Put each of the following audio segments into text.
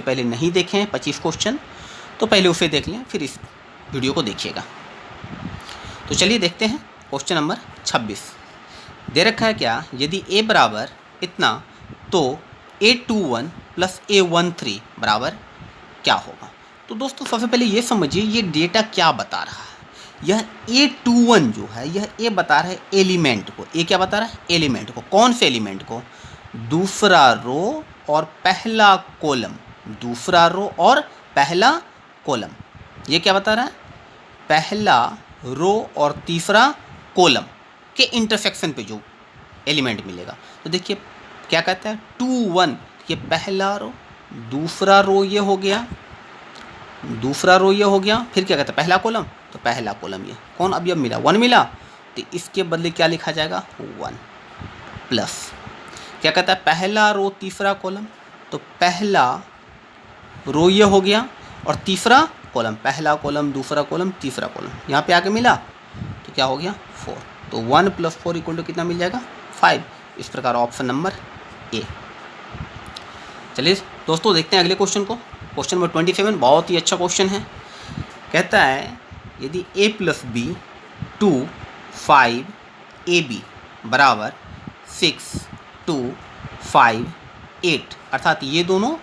पहले नहीं देखे हैं 25 क्वेश्चन तो पहले उसे देख लें, फिर इस वीडियो को देखिएगा। तो चलिए देखते हैं क्वेश्चन नंबर 26। दे रखा है क्या, यदि a बराबर इतना तो a21 प्लस a13 बराबर क्या होगा। तो दोस्तों सबसे पहले ये समझिए ये डेटा क्या बता रहा है। यह a21 जो है यह a बता रहा है एलिमेंट को। a क्या बता रहा है, एलिमेंट को। कौन से एलिमेंट को, दूसरा रो और पहला कॉलम, दूसरा रो और पहला कॉलम। ये क्या बता रहा है, पहला रो और तीसरा कॉलम के इंटरसेक्शन पे जो एलिमेंट मिलेगा। तो देखिए क्या कहता है 21, ये पहला रो, दूसरा रो ये हो गया, दूसरा रो ये हो गया, फिर क्या कहता है पहला कॉलम, तो पहला कॉलम ये कौन अभी अब मिला 1 मिला, तो इसके बदले क्या लिखा जाएगा 1 प्लस क्या कहता है पहला रो तीसरा कॉलम, तो पहला रो ये हो गया और तीसरा कॉलम, पहला कॉलम दूसरा कॉलम तीसरा कॉलम, यहाँ पे आके मिला तो क्या हो गया 4। तो 1 + 4 = कितना मिल जाएगा 5। इस प्रकार ऑप्शन नंबर ए। चलिए दोस्तों देखते हैं अगले क्वेश्चन को। क्वेश्चन नंबर 27 बहुत ही अच्छा क्वेश्चन है। कहता है यदि a + b 2 5 ab बराबर 6 2 5 8, अर्थात ये दोनों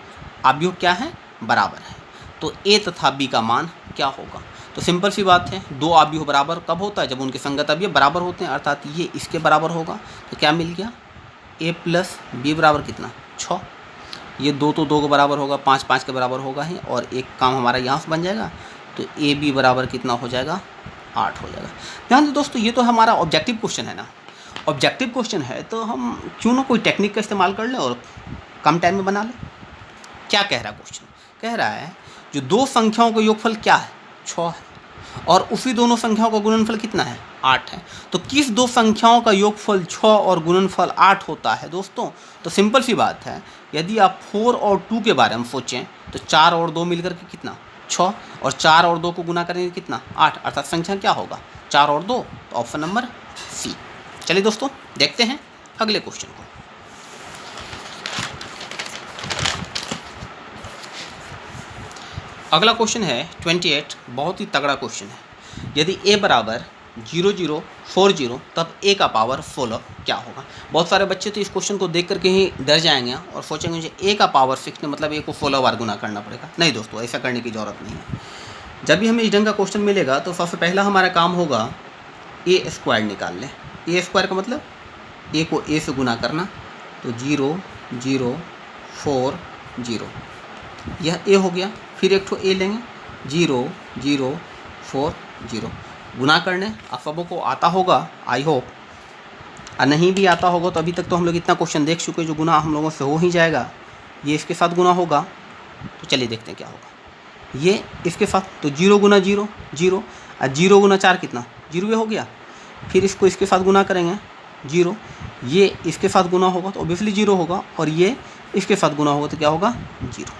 अवयव क्या है, बराबर है। तो a तथा b का मान क्या होगा। तो सिंपल सी बात है, दो अवयव बराबर कब होता है, जब उनके संगत अवयव बराबर होते हैं, अर्थात ये इसके बराबर होगा। तो क्या मिल गया a + b बराबर कितना 6, ये 2 तो 2 के बराबर होगा, 5 5 के बराबर होगा ही, और एक काम हमारा यहाँ से बन जाएगा। तो ए बी बराबर कितना हो जाएगा 8 हो जाएगा। ध्यान दो दोस्तों, ये तो हमारा ऑब्जेक्टिव क्वेश्चन है ना, ऑब्जेक्टिव क्वेश्चन है तो हम क्यों ना कोई टेक्निक का इस्तेमाल कर लें और कम टाइम में बना लें। क्या कह रहा है क्वेश्चन, कह रहा है जो दो संख्याओं का योगफल क्या है 6 है, और उसी दोनों संख्याओं का गुणनफल कितना है 8 है। तो किस दो संख्याओं का योगफल 6 और गुणनफल 8 होता है दोस्तों। तो सिंपल सी बात है, यदि आप 4 और 2 के बारे में सोचें तो 4 और 2 मिलकर के कितना 6, और 4 और 2 को गुना करेंगे कितना 8, अर्थात संख्या क्या होगा 4 और 2। तो ऑप्शन नंबर सी। चलिए दोस्तों देखते हैं अगले क्वेश्चन को। अगला क्वेश्चन है 28, बहुत ही तगड़ा क्वेश्चन है। यदि a बराबर 0 0 4 0 तब a का पावर 16 क्या होगा। बहुत सारे बच्चे तो इस क्वेश्चन को देख करके ही डर जाएंगे और सोचेंगे मुझे a का पावर 6 मतलब a को 16 बार गुना करना पड़ेगा। नहीं दोस्तों, ऐसा करने की ज़रूरत नहीं है। जब भी हमें इस ढंग का क्वेश्चन मिलेगा तो सबसे पहला हमारा काम होगा a² निकाल लें। a² का मतलब a को a से गुना करना, तो 0 0 4 0 यह a हो गया। फिर एक ठो a लेंगे 0 0 4 0 गुना करने। आप सबों को आता होगा आई होप, और नहीं भी आता होगा तो अभी तक तो हम लोग इतना क्वेश्चन देख चुके जो गुना हम लोगों से हो ही जाएगा। ये इसके साथ गुना होगा, तो चलिए देखते हैं क्या होगा। ये इसके साथ तो 0 × 0 0, और 0 × 4 कितना 0 ये हो गया। फिर इसको इसके साथ गुना करेंगे 0, ये इसके साथ गुना होगा तो ऑब्वियसली 0 होगा, और ये इसके साथ गुना होगा तो क्या होगा 0।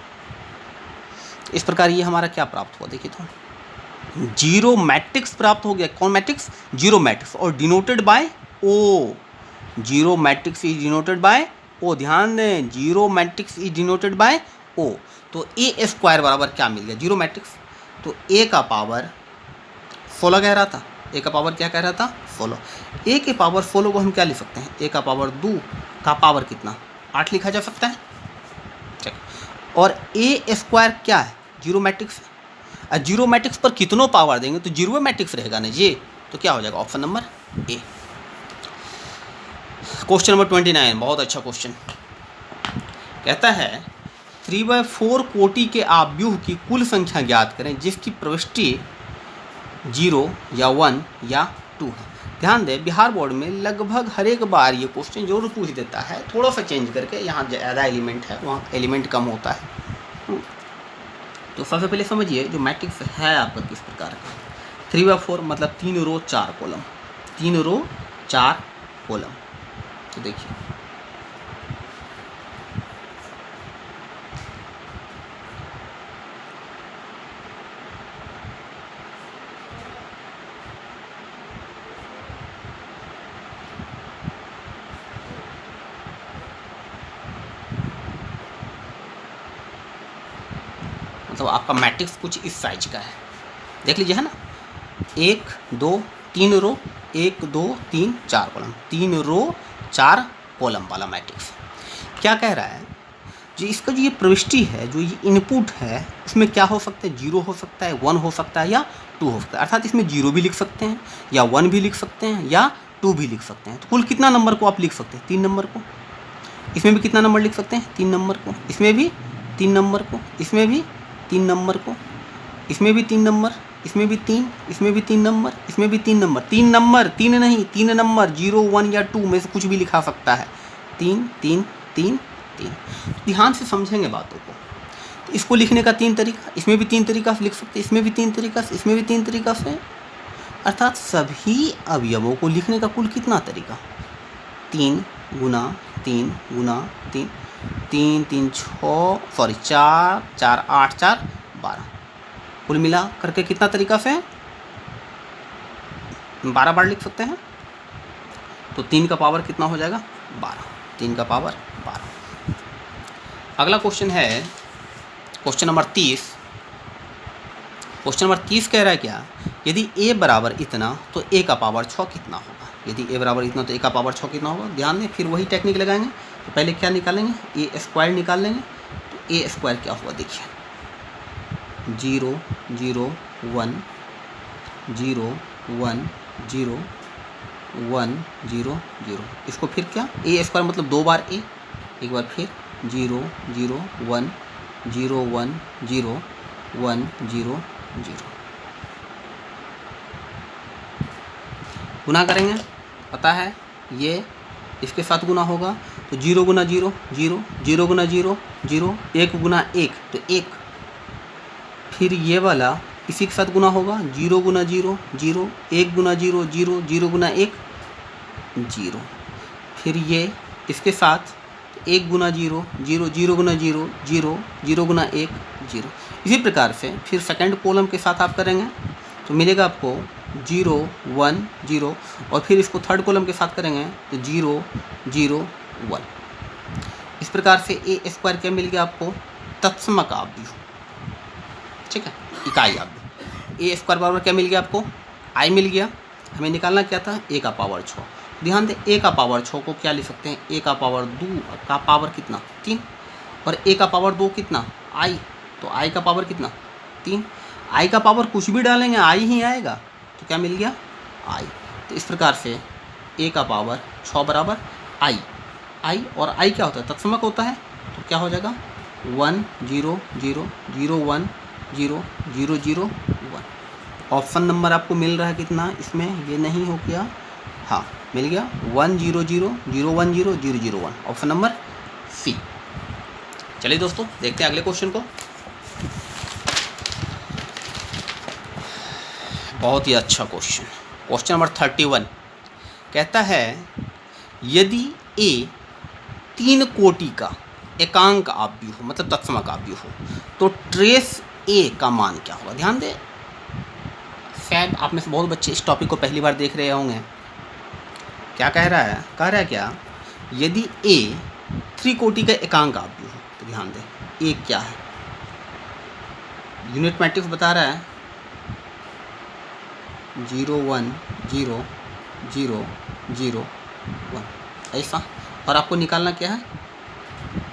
इस प्रकार ये हमारा क्या प्राप्त हुआ, देखिए तो जीरो मैट्रिक्स प्राप्त हो गया। कौन मैट्रिक्स, जीरो मैट्रिक्स, और denoted by O. Zero matrix is denoted by O, ध्यान दें zero matrix is denoted by O. तो a² बराबर क्या मिल गया जीरो मैट्रिक्स, तो a का पावर 16 कह रहा था, a का पावर क्या कह रहा था 16। a के पावर 16 को हम क्या लिख सकते हैं, a का पावर 2 का पावर कितना 8 लिखा जा सकता है। ठीक, और a² क्या है जीरो मैट्रिक्स है, और जीरो मैट्रिक्स पर कितनों पावर देंगे तो जीरो मैट्रिक्स रहेगा ना जी, तो क्या हो जाएगा option number A. Question number 29 बहुत अच्छा क्वेश्चन। कहता है 3/4 कोटि के आव्यूह की कुल संख्या ज्ञात करें जिसकी प्रविष्टि 0 या 1 या 2 है। ध्यान दें बिहार बोर्ड में लगभग हर एक बार ये क्वेश्चन जरूर पूछ देता है, थोड़ा सा चेंज करके, यहाँ ज़्यादा एलिमेंट है वहाँ एलिमेंट कम होता है। तो सबसे पहले समझिए जो मैट्रिक्स है आपका किस प्रकार का, 3/4 मतलब 3 रो 4 कॉलम, 3 रो 4 कॉलम। तो देखिए मतलब आपका मैट्रिक्स कुछ इस साइज का है। देख लीजिए, है ना, 1 2 3 रो, 1 2 3 4 कॉलम, 3 रो 4 कॉलम वाला मैट्रिक्स। क्या कह रहा है, जो इसका जो ये प्रविष्टि है, जो ये इनपुट है, उसमें क्या हो सकता है, 0 हो सकता है, 1 हो सकता है या 2 हो सकता है। अर्थात इसमें 0 भी लिख सकते हैं या 1 भी लिख सकते हैं या 2 भी लिख सकते हैं। तो कुल कितना नंबर को आप लिख सकते हैं, 3 नंबर को। इसमें भी कितना नंबर लिख सकते हैं, 3 नंबर को। इसमें भी 3 नंबर को, इसमें भी 3 नंबर को, इसमें भी 3 नंबर, इसमें भी 3, इसमें भी 3 नंबर, इसमें भी 3 नंबर। 3 नंबर, 3 नहीं, 3 नंबर, 0 1 या 2 में से कुछ भी लिखा सकता है। 3 3 3 3। ध्यान से समझेंगे बातों को। तो इसको लिखने का 3 तरीका, इसमें भी 3 तरीका से लिख सकते हैं, इसमें भी 3 तरीका से, इसमें भी 3 तरीका से। अर्थात सभी अवयवों को लिखने का कुल कितना तरीका, 3 गुना 3 गुना 3, 3 3 6 सॉरी 4 4 8 4 12, कुल मिला करके कितना तरीका से 12 बार लिख सकते हैं। तो 3 का पावर कितना हो जाएगा, 12, 3 का पावर 12। अगला क्वेश्चन है क्वेश्चन नंबर 30। क्वेश्चन नंबर 30 कह रहा है क्या, यदि a बराबर इतना तो a का पावर 6 कितना होगा। यदि a बराबर इतना तो a का पावर 6 कितना होगा। ध्यान दें, फिर वही टेक्निक लगाएंगे। तो पहले क्या निकालेंगे, a स्क्वायर निकाल लेंगे। तो a स्क्वायर क्या होगा, देखिए 0 0 1 0 1 0 1 0 0। इसको फिर क्या, a स्क्वायर मतलब 2 बार a, एक बार फिर 0 0 1 0 1 0 1 0 0। गुना करेंगे, पता है ये इसके साथ गुना होगा। तो 0 गुना 0 0, 0 गुना 0 0, 1 गुना 1 तो 1। फिर ये वाला इसी के साथ गुना होगा, 0 गुना 0 0, 1 गुना 0 0, 0 गुना 1 0। फिर ये इसके साथ 1 गुना 0 0, 0 गुना 0 0, 0 गुना 1 0। इसी प्रकार से फिर सेकंड कॉलम के साथ आप करेंगे तो मिलेगा आपको 0 1 0, और फिर इसको थर्ड कॉलम के साथ करेंगे तो 0 0 1। इस प्रकार से a स्क्वायर क्या मिल गया आपको, तत्समक आव्यूह, ठीक है, इकाई आव्यूह। a स्क्वायर बराबर क्या मिल गया आपको, i मिल गया। हमें निकालना क्या था, a का पावर 6। ध्यान दें, a का पावर 6 को क्या लिख सकते हैं, a का पावर 2 का पावर कितना 3, और a का पावर 2 कितना i, तो i का पावर कितना 3। i का पावर कुछ भी डालेंगे i ही आएगा, तो क्या मिल गया i। तो इस प्रकार से a का पावर 6 बराबर i। i और i क्या होता है, तत्समक होता है। तो क्या हो जाएगा 1 0 0 0 1 0 0 0 1। ऑप्शन नंबर आपको मिल रहा है कितना, इसमें ये नहीं हो गया, हाँ मिल गया 1 0 0 0 1 0 0 0 1, ऑप्शन नंबर सी। चलिए दोस्तों देखते हैं अगले क्वेश्चन को। बहुत ही अच्छा क्वेश्चन, क्वेश्चन नंबर 31 कहता है यदि a 3 कोटि का एकांक आव्यूह हो, मतलब तत्समक आव्यूह हो, तो ट्रेस a का मान क्या होगा। ध्यान दें, शायद आप में से बहुत बच्चे इस टॉपिक को पहली बार देख रहे होंगे। क्या कह रहा है, कह रहा है क्या, यदि a 3 कोटि का एकांक आव्यूह हो, तो ध्यान दें a क्या है, यूनिट मैट्रिक्स बता रहा है 0 1 0 0 0 1 ऐसा, और आपको निकालना क्या है,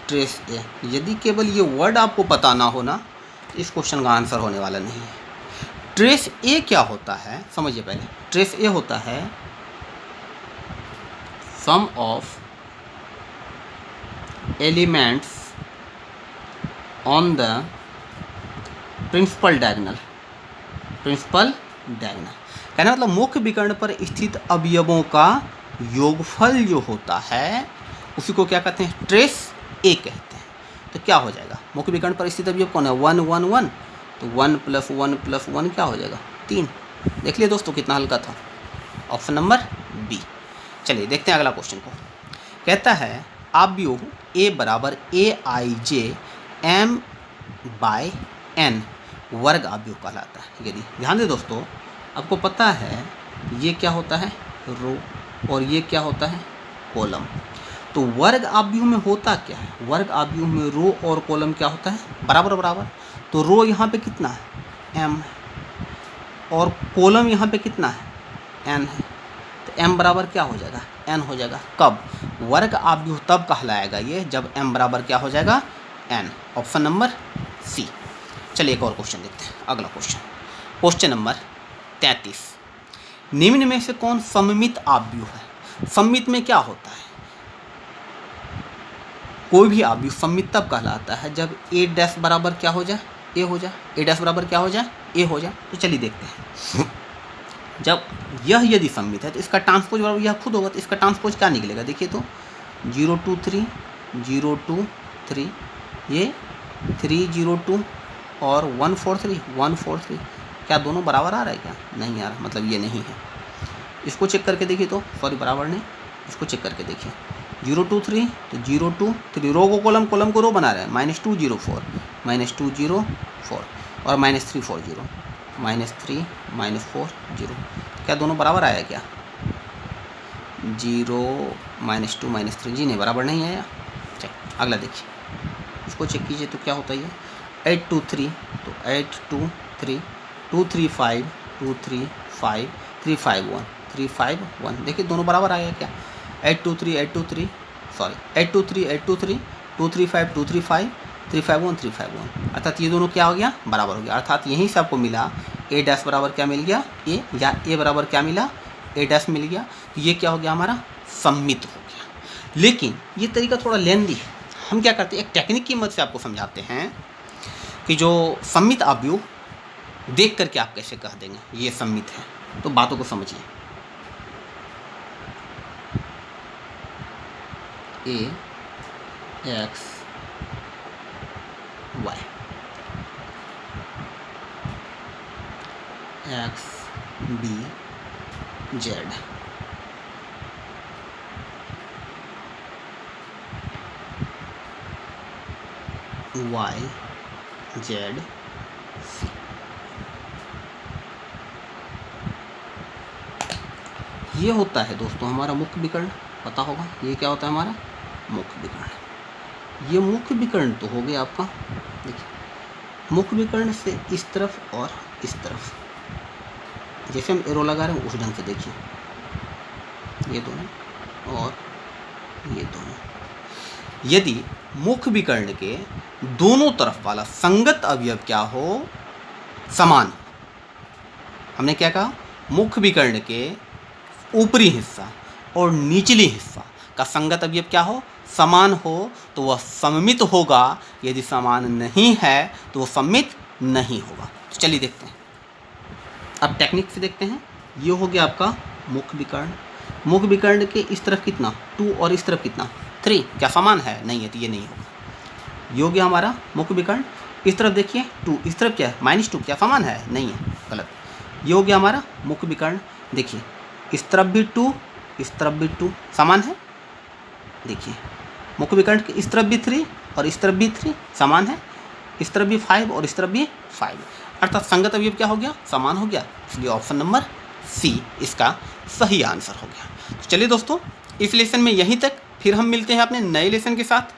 ट्रेस ए। यदि केवल ये वर्ड आपको पता ना हो ना, तो इस क्वेश्चन का आंसर होने वाला नहीं है। ट्रेस ए क्या होता है, समझिए पहले। ट्रेस ए होता है sum of elements on the principal diagonal. Principal diagonal कहना मतलब मुख्य विकर्ण पर स्थित अवयवों का योगफल जो होता है उसी को क्या कहते हैं, ट्रेस ए कहते हैं। तो क्या हो जाएगा, मुख्य विकर्ण पर स्थित अवयव कौन है, 1 1 1, तो 1 + 1 + 1 क्या हो जाएगा 3। देख लिए दोस्तों कितना हल्का था, ऑप्शन नंबर बी। चलिए देखते हैं अगला क्वेश्चन को। कहता है अवयव a बराबर aij m/n वर्ग अवयव कहलाता है। यदि ध्यान दें दोस्तों, आपको पता है ये क्या होता है रो, और ये क्या होता है कॉलम। तो वर्ग अवयव में होता क्या है, वर्ग अवयव में रो और कॉलम क्या होता है बराबर बराबर। तो रो यहाँ पे कितना है, m है, और कॉलम यहाँ पे कितना है, n है। तो m बराबर क्या हो जाएगा, n हो जाएगा। कब, वर्ग आव्यूह तब कहलाएगा ये जब m बराबर क्या हो जाएगा, n। Option number C. चलिए एक और क्वेश्चन देखते हैं, अगला क्वेश्चन, क्वेश्चन नंबर 33। निम्न में से कौन सममित आव्यूह है। सममित में क्या होता है, कोई भी आव्यूह सममित तब कहलाता है जब a डैश बराबर क्या हो जाए, a हो जाए, a डैश बराबर क्या हो जाए, a हो जाए। तो चलिए देखते हैं, जब यह यदि सममित है तो इसका ट्रांसपोज बराबर यह खुद होगा, तो इसका ट्रांसपोज क्या निकलेगा, देखिए तो 0 2 3 0 2 3, ये 3 0 2 और 1 4 3 1 4 3, क्या दोनों बराबर आ रहा है, क्या नहीं आ रहा, मतलब ये नहीं है। इसको चेक करके देखिए तो, सॉरी बराबर नहीं, इसको चेक करके देखिए 0 2 3 तो 0 2 3, रो को कॉलम, कॉलम को रो बना रहे हैं, -2 0 4 -2 0 4 और -3 4 0 -3 -4 0, क्या दोनों बराबर आया क्या, 0 -2 -3, जी नहीं बराबर नहीं आया। चलिए अगला देखिए, इसको चेक कीजिए तो क्या होता है, ये 8 2 3 तो 8 2 3 2 3 5 2 3 5 3 5 1 3 5 1, देखिए दोनों बराबर आया क्या, 8 2 3 8 2 3 सॉरी 8 2 3 8 2 3 2 3 5 2 3 5 3 5 1 3 5 1, अर्थात ये दोनों क्या हो गया, बराबर हो गया। अर्थात यहीं से आपको मिला a डैश बराबर क्या मिल गया, a, या a बराबर क्या मिला, a डैश मिल गया। तो ये क्या हो गया, हमारा सममित हो गया। लेकिन ये तरीका थोड़ा लेंदी है, हम क्या करते हैं, एक टेक्निक की मदद से आपको समझाते हैं कि जो सममित आव्यूह देख करके आप कैसे कह देंगे ये सममित है। तो बातों को समझिए, a x y x b z, y z c। ये होता है दोस्तों हमारा मुख्य विकर्ण, पता होगा ये क्या होता है, हमारा मुख्य विकर्ण। ये मुख्य विकर्ण तो हो गया आपका, देखिए मुख्य विकर्ण से इस तरफ और इस तरफ, जैसे हम एरो लगा रहे हैं उस ढंग से देखिए, ये दोनों और ये दोनों। यदि मुख्य विकर्ण के दोनों तरफ वाला संगत अवयव क्या हो, समान, हमने क्या कहा, मुख्य विकर्ण के ऊपरी हिस्सा और निचली हिस्सा का संगत अवयव क्या हो, समान हो, तो वह सममित होगा। यदि समान नहीं है तो वह सममित नहीं होगा। तो चलिए देखते हैं, अब टेक्निक से देखते हैं। ये हो गया आपका मुख्य विकर्ण, मुख्य विकर्ण के इस तरफ कितना 2 और इस तरफ कितना 3, क्या समान है, नहीं है, तो ये नहीं होगा। ये हो गया हमारा मुख्य विकर्ण। इस तरफ देखिए 2, इस तरफ क्या है -2, क्या समान है, नहीं है, गलत। ये हो गया हमारा मुख्य विकर्ण। देखिए इस तरफ भी 2, इस तरफ भी 2, समान है। देखिए मुख्य विकर्ण के इस तरफ भी 3 और इस तरफ भी 3, समान है। इस तरफ भी 5 और इस तरफ भी 5, अर्थात संगत अवयव क्या हो गया, समान हो गया। इसलिए ऑप्शन नंबर सी इसका सही आंसर हो गया। तो चलिए दोस्तों, इस लेसन में यहीं तक, फिर हम मिलते हैं अपने नए लेसन के साथ।